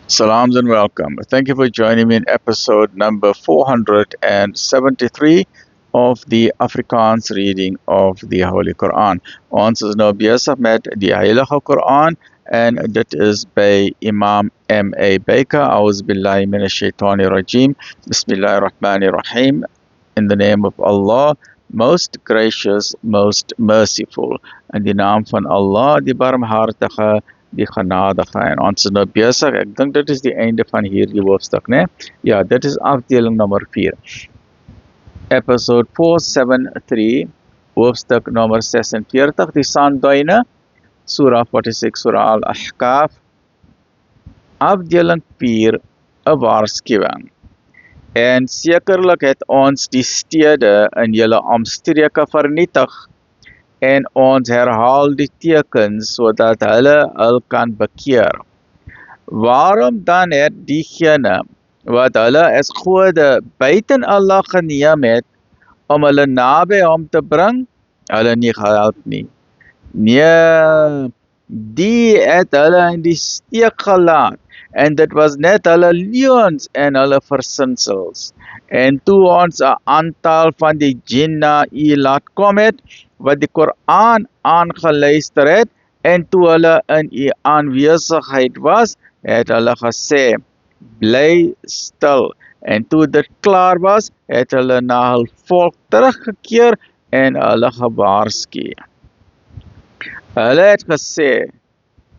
Salams and welcome. Thank you for joining me in episode number 473 of the Afrikaans reading of the Holy Quran. Ons is nou besig met die Heilige Quran en dit is by Imam M.A. Baker. A'udhu billahi minash shaitani rajim. Bismillahir Rahmanir Rahim. In the name of Allah, most gracious, most merciful. In die naam van Allah, die barmhartige, die genadige. En ons is nou besig. Ek dink dit is die einde van hierdie hoofstuk, né? Ja, dit is afdeling nommer 4. Episode 473, hoofstuk nommer 46, die sandduine, Surah 46, Surah Al-Ahqaf. Afdeling 4, 'n waarskuwing. En sekerlik het ons die stede in julle omstreke vernietig en ons herhaal die tekens sodat hulle hul kan bekeer. Waarom dan het diegene wat hulle as gode buiten Allah geneem het om hulle naby hom te bring, hulle nie gehelp nie? Nee, die het hulle in die steek gelaat. En dit was net hulle leuns en hulle versinsels. En toe ons 'n aantal van die jinn na u laat kom het, wat die Koran aangeluister het, en toe hulle in u aanwesigheid was, het hulle gesê, bly stil. En toe dit klaar was, het hulle na hul volk teruggekeer en hulle gewaarsku. Hulle het gesê,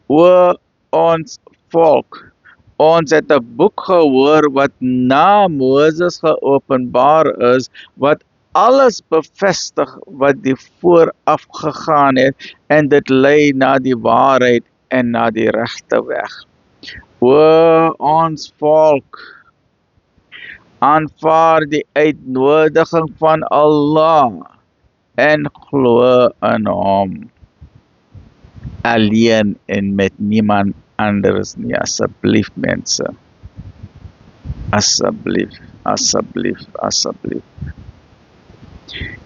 o ons volk, ons het 'n boek gehoor wat na Moses geopenbaar is, wat alles bevestig wat die vooraf gegaan het, en dit lei na die waarheid en na die regte weg. O ons volk, aanvaar die uitnodiging van Allah en glo in hom alleen en met niemand anders nie, asseblief mense. Asseblief, asseblief, asseblief.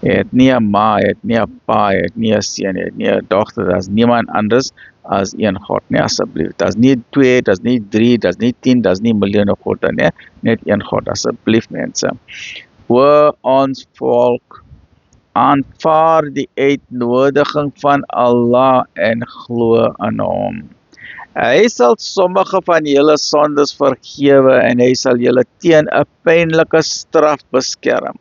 Jy het nie 'n ma, jy het nie 'n pa, jy het nie 'n seun, jy het nie 'n dogter, daar's niemand anders as een God, nee asseblief. Daar's nie 2, daar's nie 3, daar's nie 10, daar's nie miljoene gode, nee, net een God, asseblief mense. O ons volk, aanvaar die uitnodiging van Allah en glo in hom. Hy sal sommige van julle sondes vergewe en hy sal julle teen 'n pynlike straf beskerm.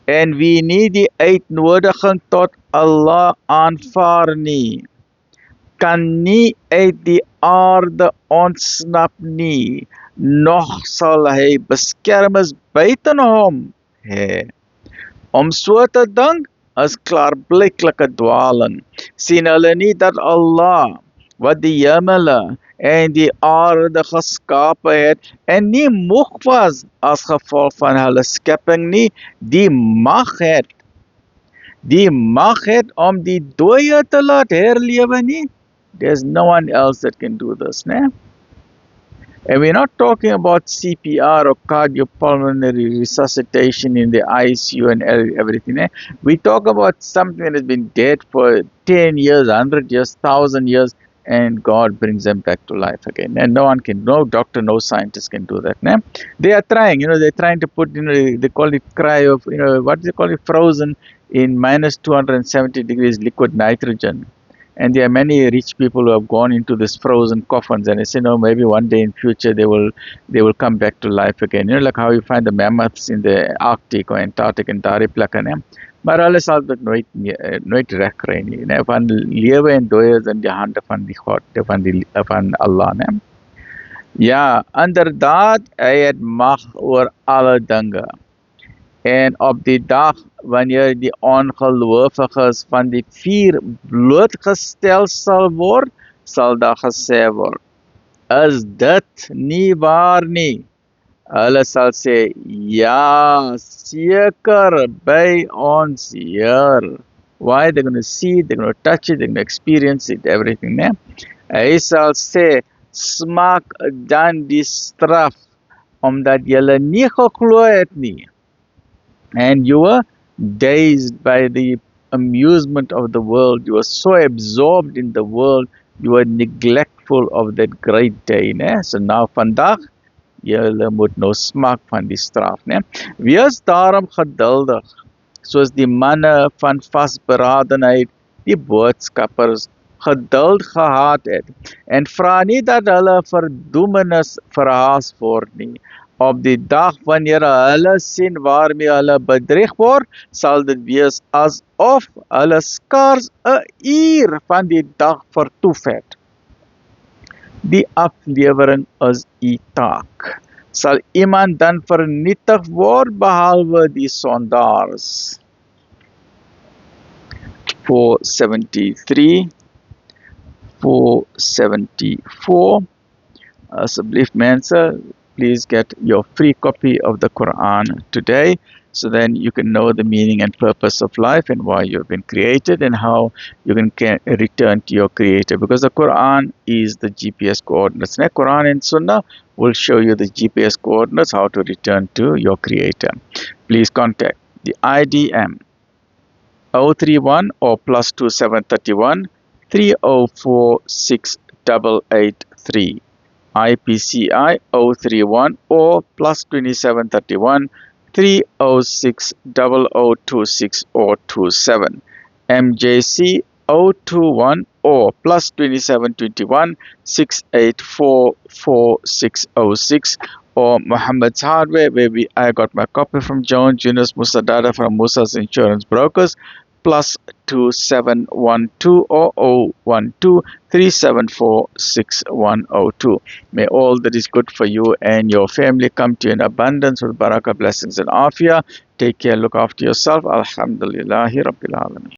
En wie nie die uitnodiging tot Allah aanvaar nie, kan nie uit die aarde ontsnap nie, nog sal hy beskermers buiten hom hê. Om so te dink is klaarblyklike dwaling. Sien hulle nie dat Allah, wat die hemele en die aarde geskape het, en nie moeg was as gevolg van hulle skepping nie, die mag het om die dooie te laat herlewe nie? There's no one else that can do this, né? And we're not talking about CPR or cardiopulmonary resuscitation in the ICU and everything. Eh? We talk about something that has been dead for 10 years, 100 years, 1,000 years, and God brings them back to life again. And no one can, no doctor, no scientist can do that. Eh? They are trying, they're trying to put, they call it cryo, what do they call it, frozen in minus 270 degrees liquid nitrogen. And there are many rich people who have gone into this frozen coffins, and they say, no, maybe one day in future they will come back to life again. Like how you find the mammoths in the Arctic or Antarctic en daardie plekke, né? Maar hulle sal dit nooit reg kry nie, né? Van lewe en dooie is in die hande van die God, van Allah, né? Ja, inderdaad, hy het mag oor alle dinge. En op die dag wanneer die ongelowiges van die vuur blootgestel sal word, sal daar gesê word, is dit nie waar nie? Hulle sal sê, ja, seker by ons Heer. Why? They're going to see it, they're going to touch it, they're going to experience it, everything, né? Hy sal sê, smaak dan die straf, omdat julle nie geglo het nie. And you were dazed by the amusement of the world. You were so absorbed in the world You were neglectful of that great day, né? So nou vandag, julle moet nou smaak van die straf, né? Wees daarom geduldig, soos die manne van vasberadenheid, die boodskappers, geduld gehad het, en vra nie dat hulle verdoemenis verhaas word nie. Op die dag wanneer hulle sien waarmee hulle bedrieg word, sal dit wees asof hulle skaars 'n uur van die dag vertoef het. Die aflewering is u taak. Sal iemand dan vernietig word behalwe die sondaars? 473, 474. Asseblief mense, please get your free copy of the Quran today, so then you can know the meaning and purpose of life and why you've been created and how you can return to your creator, because the Quran is the GPS coordinates. The Quran and Sunnah will show you the GPS coordinates, how to return to your creator. Please contact the IDM 031 or +2731 304 6883. IPCI 031 or +2731 306 0026 or 27. MJC 021 or +2721 684 4606, or Muhammad's Hardware, where I got my copy from Jones, Yunus Musa Dada from Musa's Insurance Brokers, +2712 or 012 374 6102. May all that is good for you and your family come to you in abundance with barakah, blessings and afia. Take care, look after yourself. Alhamdulillahi Rabbil Alameen.